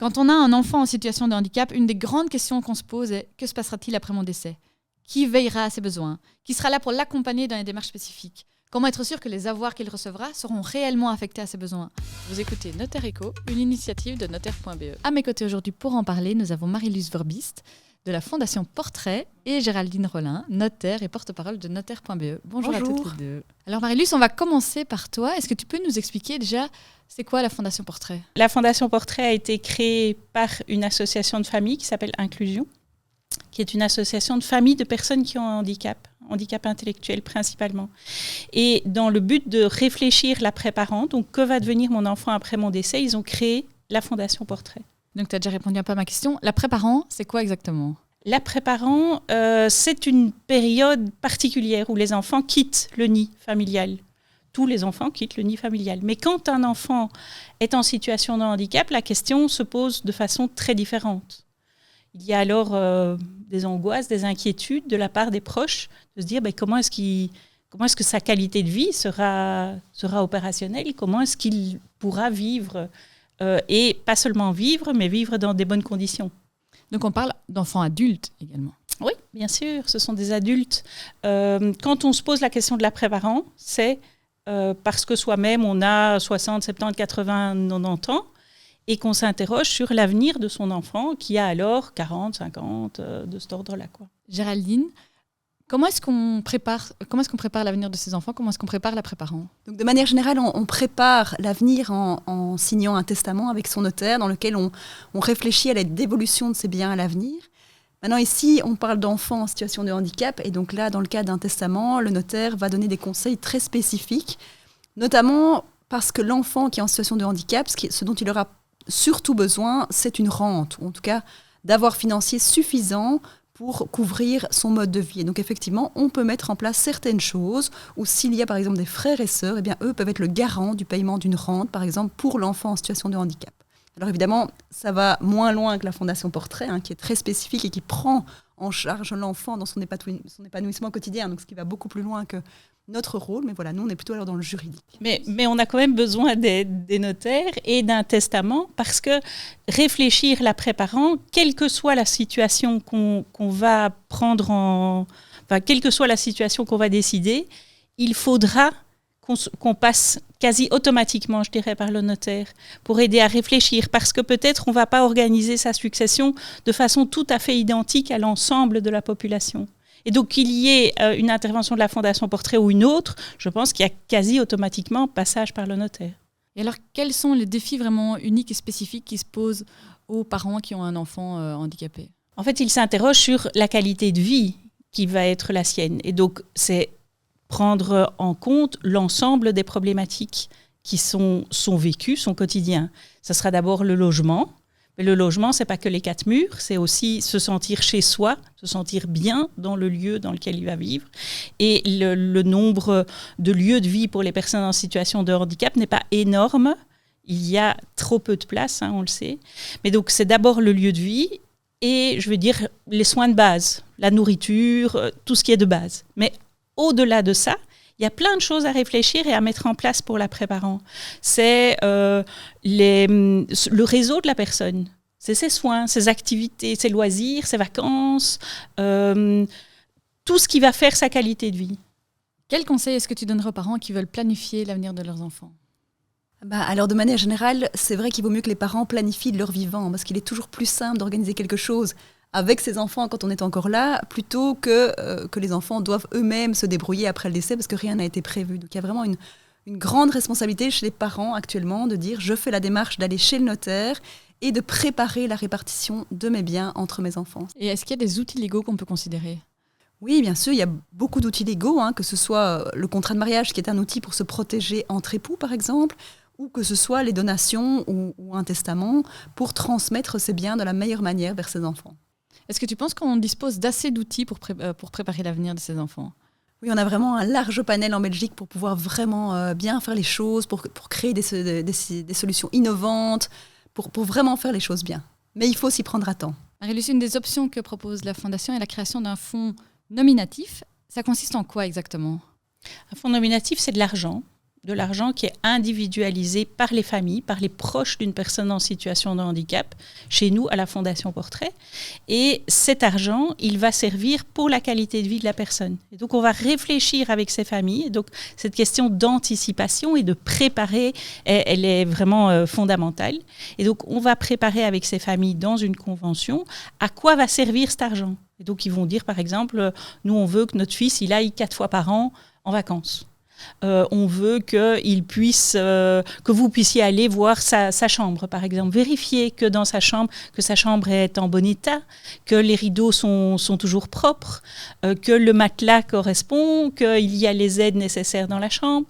Quand on a un enfant en situation de handicap, une des grandes questions qu'on se pose est: que se passera-t-il après mon décès ? Qui veillera à ses besoins ? Qui sera là pour l'accompagner dans les démarches spécifiques ? Comment être sûr que les avoirs qu'il recevra seront réellement affectés à ses besoins ? Vous écoutez Notaire Éco, une initiative de notaire.be. À mes côtés aujourd'hui pour en parler, nous avons Marie-Luce Verbist de la Fondation Portrait et Géraldine Rollin, notaire et porte-parole de notaire.be. Bonjour à toutes les deux. Alors Marie-Luce, on va commencer par toi. Est-ce que tu peux nous expliquer déjà c'est quoi la Fondation Portrait ? La Fondation Portrait a été créée par une association de famille qui s'appelle Inclusion, qui est une association de familles de personnes qui ont un handicap intellectuel principalement. Et dans le but de réfléchir l'après-parent, donc que va devenir mon enfant après mon décès, ils ont créé la Fondation Portrait. Donc tu as déjà répondu un peu à ma question. L'après-parent, c'est quoi exactement ? L'après-parent, c'est une période particulière où les enfants quittent le nid familial. Tous les enfants quittent le nid familial. Mais quand un enfant est en situation de handicap, la question se pose de façon très différente. Il y a alors des angoisses, des inquiétudes de la part des proches, de se dire comment est-ce que sa qualité de vie sera opérationnelle, comment est-ce qu'il pourra vivre, et pas seulement vivre, mais vivre dans des bonnes conditions. Donc on parle d'enfants adultes également. Oui, bien sûr, ce sont des adultes. Quand on se pose la question de l'après-parent, c'est parce que soi-même, on a 60, 70, 80, 90 ans, et qu'on s'interroge sur l'avenir de son enfant qui a alors 40, 50, de cet ordre-là, quoi. Géraldine, comment est-ce qu'on prépare l'avenir de ses enfants ? Comment est-ce qu'on prépare l'après-parent ? Donc, de manière générale, on prépare l'avenir en signant un testament avec son notaire dans lequel on réfléchit à la dévolution de ses biens à l'avenir. Maintenant, ici, on parle d'enfants en situation de handicap. Et donc là, dans le cas d'un testament, le notaire va donner des conseils très spécifiques, notamment parce que l'enfant qui est en situation de handicap, ce dont il aura surtout besoin, c'est une rente, ou en tout cas d'avoir financier suffisant pour couvrir son mode de vie. Et donc effectivement, on peut mettre en place certaines choses, ou s'il y a par exemple des frères et sœurs, eh bien, eux peuvent être le garant du paiement d'une rente, par exemple, pour l'enfant en situation de handicap. Alors évidemment, ça va moins loin que la Fondation Portrait, qui est très spécifique et qui prend en charge l'enfant dans son épanouissement quotidien, donc ce qui va beaucoup plus loin que notre rôle, mais voilà, nous on est plutôt alors dans le juridique. Mais on a quand même besoin des notaires et d'un testament parce que réfléchir l'après-parent, quelle que soit la situation qu'on va prendre quelle que soit la situation qu'on va décider, il faudra qu'on passe quasi automatiquement, je dirais, par le notaire pour aider à réfléchir parce que peut-être on ne va pas organiser sa succession de façon tout à fait identique à l'ensemble de la population. Et donc, qu'il y ait une intervention de la Fondation Portrait ou une autre, je pense qu'il y a quasi automatiquement passage par le notaire. Et alors, quels sont les défis vraiment uniques et spécifiques qui se posent aux parents qui ont un enfant handicapé ? En fait, ils s'interrogent sur la qualité de vie qui va être la sienne. Et donc, c'est prendre en compte l'ensemble des problématiques qui sont vécues, son quotidien. Ce sera d'abord le logement. Mais le logement, ce n'est pas que les 4 murs, c'est aussi se sentir chez soi, se sentir bien dans le lieu dans lequel il va vivre. Et le nombre de lieux de vie pour les personnes en situation de handicap n'est pas énorme. Il y a trop peu de place, on le sait. Mais donc, c'est d'abord le lieu de vie et, je veux dire, les soins de base, la nourriture, tout ce qui est de base. Mais au-delà de ça, il y a plein de choses à réfléchir et à mettre en place pour l'après-parent. C'est le réseau de la personne. C'est ses soins, ses activités, ses loisirs, ses vacances, tout ce qui va faire sa qualité de vie. Quel conseil est-ce que tu donnerais aux parents qui veulent planifier l'avenir de leurs enfants ? Alors de manière générale, c'est vrai qu'il vaut mieux que les parents planifient de leur vivant parce qu'il est toujours plus simple d'organiser quelque chose avec ses enfants quand on est encore là, plutôt que les enfants doivent eux-mêmes se débrouiller après le décès parce que rien n'a été prévu. Donc il y a vraiment une grande responsabilité chez les parents actuellement de dire je fais la démarche d'aller chez le notaire et de préparer la répartition de mes biens entre mes enfants. Et est-ce qu'il y a des outils légaux qu'on peut considérer ? Oui, bien sûr, il y a beaucoup d'outils légaux, que ce soit le contrat de mariage qui est un outil pour se protéger entre époux par exemple, ou que ce soit les donations ou un testament pour transmettre ses biens de la meilleure manière vers ses enfants. Est-ce que tu penses qu'on dispose d'assez d'outils pour préparer l'avenir de ses enfants ? Oui, on a vraiment un large panel en Belgique pour pouvoir vraiment bien faire les choses, pour créer des solutions innovantes, pour vraiment faire les choses bien. Mais il faut s'y prendre à temps. Marie-Luce, une des options que propose la Fondation est la création d'un fonds nominatif. Ça consiste en quoi exactement ? Un fonds nominatif, c'est de l'argent de l'argent qui est individualisé par les familles, par les proches d'une personne en situation de handicap, chez nous à la Fondation Portrait. Et cet argent, il va servir pour la qualité de vie de la personne. Et donc on va réfléchir avec ces familles. Et donc cette question d'anticipation et de préparer, elle est vraiment fondamentale. Et donc on va préparer avec ces familles dans une convention à quoi va servir cet argent. Et donc ils vont dire par exemple, nous on veut que notre fils il aille 4 fois par an en vacances. On veut que vous puissiez aller voir sa chambre, par exemple. Vérifier que dans sa chambre, que sa chambre est en bon état, que les rideaux sont toujours propres, que le matelas correspond, qu'il y a les aides nécessaires dans la chambre.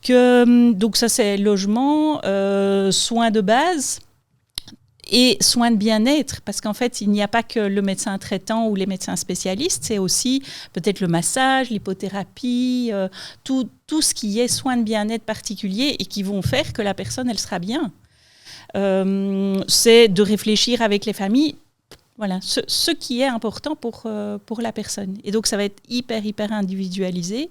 Donc ça, c'est logement, soins de base. Et soins de bien-être, parce qu'en fait, il n'y a pas que le médecin traitant ou les médecins spécialistes, c'est aussi peut-être le massage, l'hypothérapie, tout ce qui est soins de bien-être particuliers et qui vont faire que la personne, elle sera bien. C'est de réfléchir avec les familles, voilà, ce qui est important pour la personne. Et donc, ça va être hyper individualisé.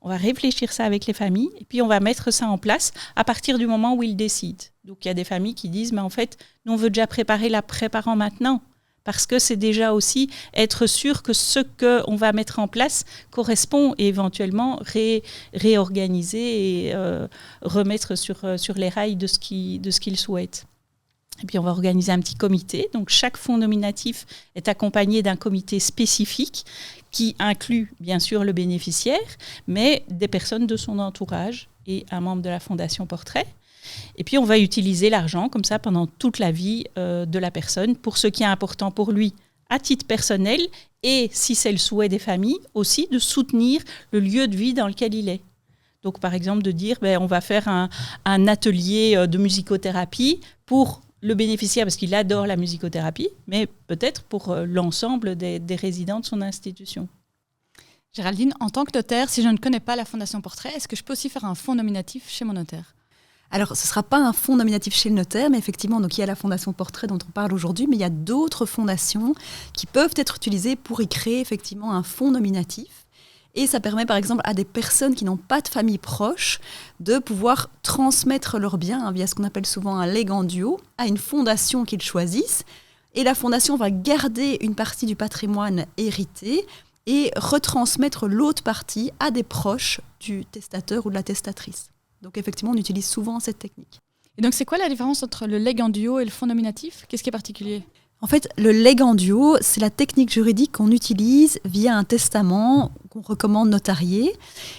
On va réfléchir ça avec les familles et puis on va mettre ça en place à partir du moment où ils décident. Donc, il y a des familles qui disent, mais en fait, nous, on veut déjà préparer l'après-parent maintenant parce que c'est déjà aussi être sûr que ce qu'on va mettre en place correspond et éventuellement réorganiser et remettre sur les rails de ce qu'ils souhaitent. Et puis, on va organiser un petit comité. Donc, chaque fonds nominatif est accompagné d'un comité spécifique qui inclut, bien sûr, le bénéficiaire, mais des personnes de son entourage et un membre de la Fondation Portrait. Et puis, on va utiliser l'argent comme ça pendant toute la vie de la personne pour ce qui est important pour lui à titre personnel et, si c'est le souhait des familles, aussi de soutenir le lieu de vie dans lequel il est. Donc, par exemple, de dire, on va faire un atelier de musicothérapie pour le bénéficiaire parce qu'il adore la musicothérapie, mais peut-être pour l'ensemble des résidents de son institution. Géraldine, en tant que notaire, si je ne connais pas la Fondation Portrait, est-ce que je peux aussi faire un fonds nominatif chez mon notaire ? Alors, ce ne sera pas un fonds nominatif chez le notaire, mais effectivement, donc, il y a la Fondation Portrait dont on parle aujourd'hui, mais il y a d'autres fondations qui peuvent être utilisées pour y créer effectivement un fonds nominatif. Et ça permet par exemple à des personnes qui n'ont pas de famille proche de pouvoir transmettre leurs biens via ce qu'on appelle souvent un legs en duo à une fondation qu'ils choisissent. Et la fondation va garder une partie du patrimoine hérité et retransmettre l'autre partie à des proches du testateur ou de la testatrice. Donc effectivement, on utilise souvent cette technique. Et donc c'est quoi la différence entre le legs en duo et le fonds nominatif ? Qu'est-ce qui est particulier ? En fait, le legs en duo, c'est la technique juridique qu'on utilise via un testament qu'on recommande notarier.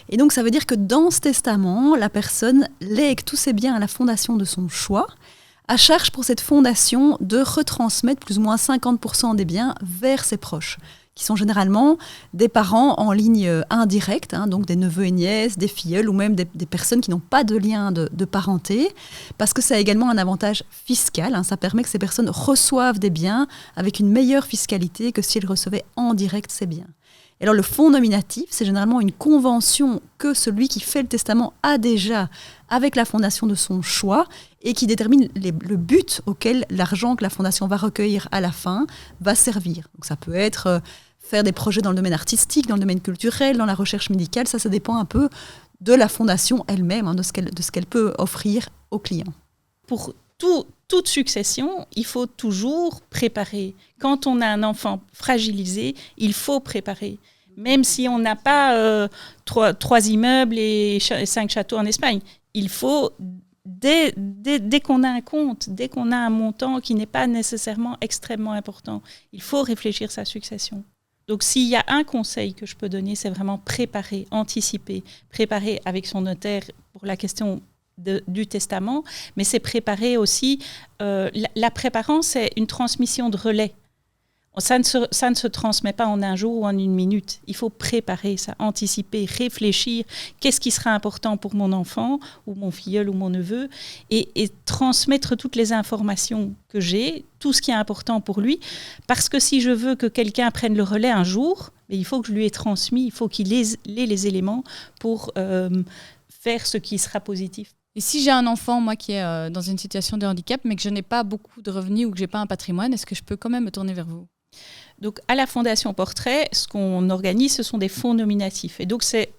Et donc, ça veut dire que dans ce testament, la personne lègue tous ses biens à la fondation de son choix, à charge pour cette fondation de retransmettre plus ou moins 50% des biens vers ses proches, qui sont généralement des parents en ligne indirecte, donc des neveux et nièces, des filleuls ou même des personnes qui n'ont pas de lien de parenté, parce que ça a également un avantage fiscal. Ça permet que ces personnes reçoivent des biens avec une meilleure fiscalité que si elles recevaient en direct ces biens. Et alors le fonds nominatif, c'est généralement une convention que celui qui fait le testament a déjà avec la fondation de son choix et qui détermine le but auquel l'argent que la fondation va recueillir à la fin va servir. Donc ça peut être faire des projets dans le domaine artistique, dans le domaine culturel, dans la recherche médicale, ça dépend un peu de la fondation elle-même, de ce qu'elle peut offrir aux clients. Pour toute succession, il faut toujours préparer. Quand on a un enfant fragilisé, il faut préparer. Même si on n'a pas 3 immeubles et 5 châteaux en Espagne, il faut, dès qu'on a un compte, dès qu'on a un montant qui n'est pas nécessairement extrêmement important, il faut réfléchir sa succession. Donc, s'il y a un conseil que je peux donner, c'est vraiment préparer, anticiper, préparer avec son notaire pour la question du testament, mais c'est préparer aussi, la préparance, c'est une transmission de relais. Ça ne se transmet pas en un jour ou en une minute. Il faut préparer ça, anticiper, réfléchir. Qu'est-ce qui sera important pour mon enfant ou mon filleul ou mon neveu et transmettre toutes les informations que j'ai, tout ce qui est important pour lui. Parce que si je veux que quelqu'un prenne le relais un jour, il faut que je lui ai transmis, il faut qu'il ait les éléments pour faire ce qui sera positif. Et si j'ai un enfant, moi, qui est dans une situation de handicap, mais que je n'ai pas beaucoup de revenus ou que je n'ai pas un patrimoine, est-ce que je peux quand même me tourner vers vous ? Donc, à la Fondation Portrait, ce qu'on organise, ce sont des fonds nominatifs. Et donc, c'est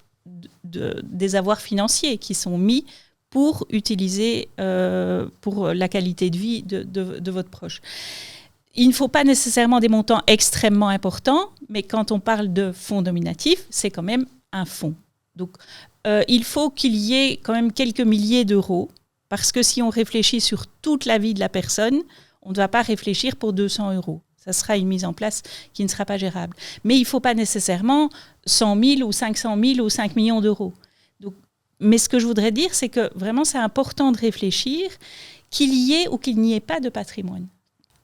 des avoirs financiers qui sont mis pour utiliser pour la qualité de vie de votre proche. Il ne faut pas nécessairement des montants extrêmement importants, mais quand on parle de fonds nominatifs, c'est quand même un fonds. Donc, il faut qu'il y ait quand même quelques milliers d'euros, parce que si on réfléchit sur toute la vie de la personne, on ne va pas réfléchir pour 200 euros. Ça sera une mise en place qui ne sera pas gérable. Mais il ne faut pas nécessairement 100 000 ou 500 000 ou 5 millions d'euros. Donc, mais ce que je voudrais dire, c'est que vraiment, c'est important de réfléchir qu'il y ait ou qu'il n'y ait pas de patrimoine.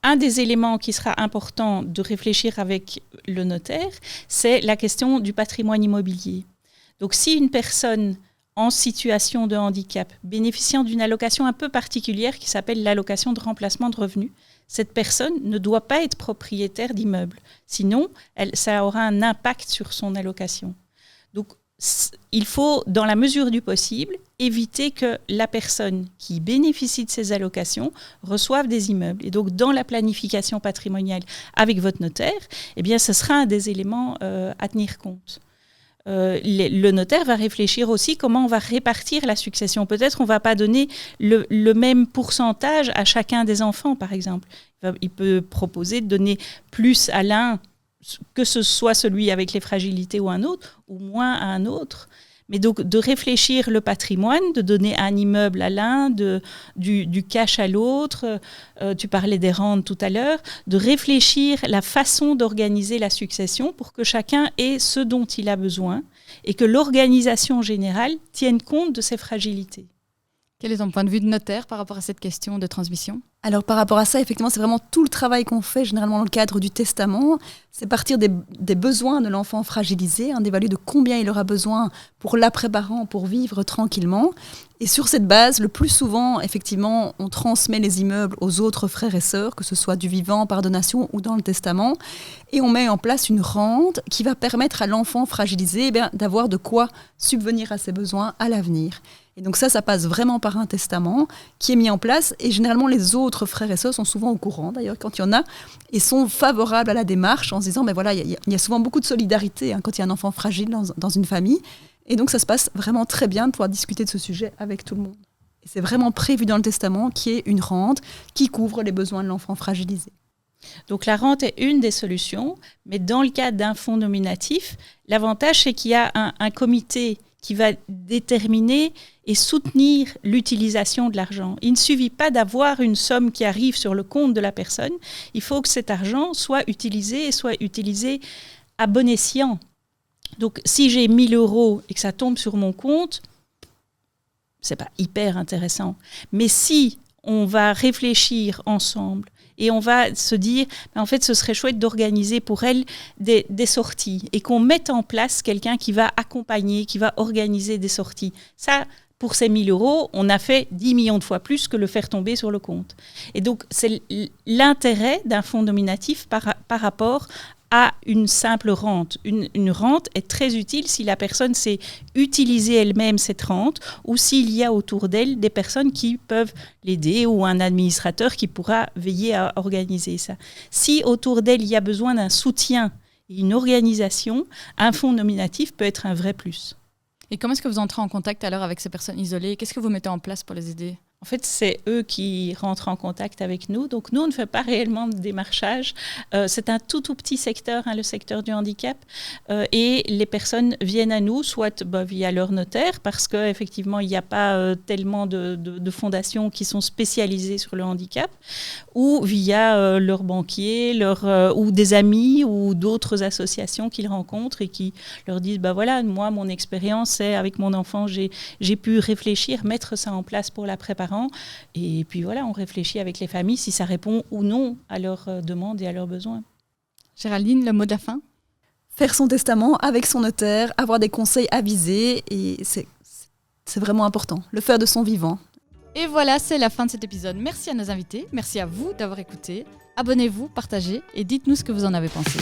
Un des éléments qui sera important de réfléchir avec le notaire, c'est la question du patrimoine immobilier. Donc, si une personne en situation de handicap, bénéficiant d'une allocation un peu particulière qui s'appelle l'allocation de remplacement de revenus, cette personne ne doit pas être propriétaire d'immeuble. Sinon, ça aura un impact sur son allocation. Donc, il faut, dans la mesure du possible, éviter que la personne qui bénéficie de ces allocations reçoive des immeubles. Et donc, dans la planification patrimoniale avec votre notaire, eh bien, ce sera un des éléments à tenir compte. Le notaire va réfléchir aussi comment on va répartir la succession. Peut-être on ne va pas donner le même pourcentage à chacun des enfants, par exemple. Il peut proposer de donner plus à l'un, que ce soit celui avec les fragilités ou un autre, ou moins à un autre. Mais donc de réfléchir le patrimoine, de donner un immeuble à l'un, du cash à l'autre, tu parlais des rentes tout à l'heure, de réfléchir la façon d'organiser la succession pour que chacun ait ce dont il a besoin et que l'organisation générale tienne compte de ses fragilités. Quel est ton point de vue de notaire par rapport à cette question de transmission ? Alors par rapport à ça, effectivement, c'est vraiment tout le travail qu'on fait généralement dans le cadre du testament. C'est partir des besoins de l'enfant fragilisé, d'évaluer de combien il aura besoin pour l'après-parent, pour vivre tranquillement. Et sur cette base, le plus souvent, effectivement, on transmet les immeubles aux autres frères et sœurs, que ce soit du vivant, par donation ou dans le testament. Et on met en place une rente qui va permettre à l'enfant fragilisé d'avoir de quoi subvenir à ses besoins à l'avenir. Et donc ça passe vraiment par un testament qui est mis en place. Et généralement, les autres frères et sœurs sont souvent au courant, d'ailleurs, quand il y en a, et sont favorables à la démarche en se disant, voilà, il y a souvent beaucoup de solidarité quand il y a un enfant fragile dans une famille. Et donc ça se passe vraiment très bien de pouvoir discuter de ce sujet avec tout le monde. Et c'est vraiment prévu dans le testament qu'il y ait une rente qui couvre les besoins de l'enfant fragilisé. Donc la rente est une des solutions, mais dans le cadre d'un fonds nominatif, l'avantage c'est qu'il y a un comité qui va déterminer et soutenir l'utilisation de l'argent. Il ne suffit pas d'avoir une somme qui arrive sur le compte de la personne, il faut que cet argent soit utilisé à bon escient. Donc si j'ai 1 000 € et que ça tombe sur mon compte, ce n'est pas hyper intéressant. Mais si on va réfléchir ensemble et on va se dire, en fait, ce serait chouette d'organiser pour elle des sorties et qu'on mette en place quelqu'un qui va accompagner, qui va organiser des sorties. Ça, pour ces 1 000 €, on a fait 10 millions de fois plus que le faire tomber sur le compte. Et donc, c'est l'intérêt d'un fonds nominatif par rapport à une simple rente. Une rente est très utile si la personne sait utiliser elle-même cette rente ou s'il y a autour d'elle des personnes qui peuvent l'aider ou un administrateur qui pourra veiller à organiser ça. Si autour d'elle, il y a besoin d'un soutien et une organisation, un fonds nominatif peut être un vrai plus. Et comment est-ce que vous entrez en contact alors avec ces personnes isolées ? Qu'est-ce que vous mettez en place pour les aider ? En fait, c'est eux qui rentrent en contact avec nous. Donc, nous, on ne fait pas réellement de démarchage. C'est un tout petit secteur, le secteur du handicap. Et les personnes viennent à nous, soit via leur notaire, parce qu'effectivement, il n'y a pas tellement de fondations qui sont spécialisées sur le handicap, ou via leur banquier, ou des amis, ou d'autres associations qu'ils rencontrent et qui leur disent, voilà, moi, mon expérience, c'est avec mon enfant, j'ai pu réfléchir, mettre ça en place pour la préparation. Et puis voilà, on réfléchit avec les familles si ça répond ou non à leurs demandes et à leurs besoins. Géraldine, le mot de la fin ? Faire son testament avec son notaire, avoir des conseils avisés, et c'est vraiment important. Le faire de son vivant. Et voilà, c'est la fin de cet épisode. Merci à nos invités, merci à vous d'avoir écouté. Abonnez-vous, partagez et dites-nous ce que vous en avez pensé.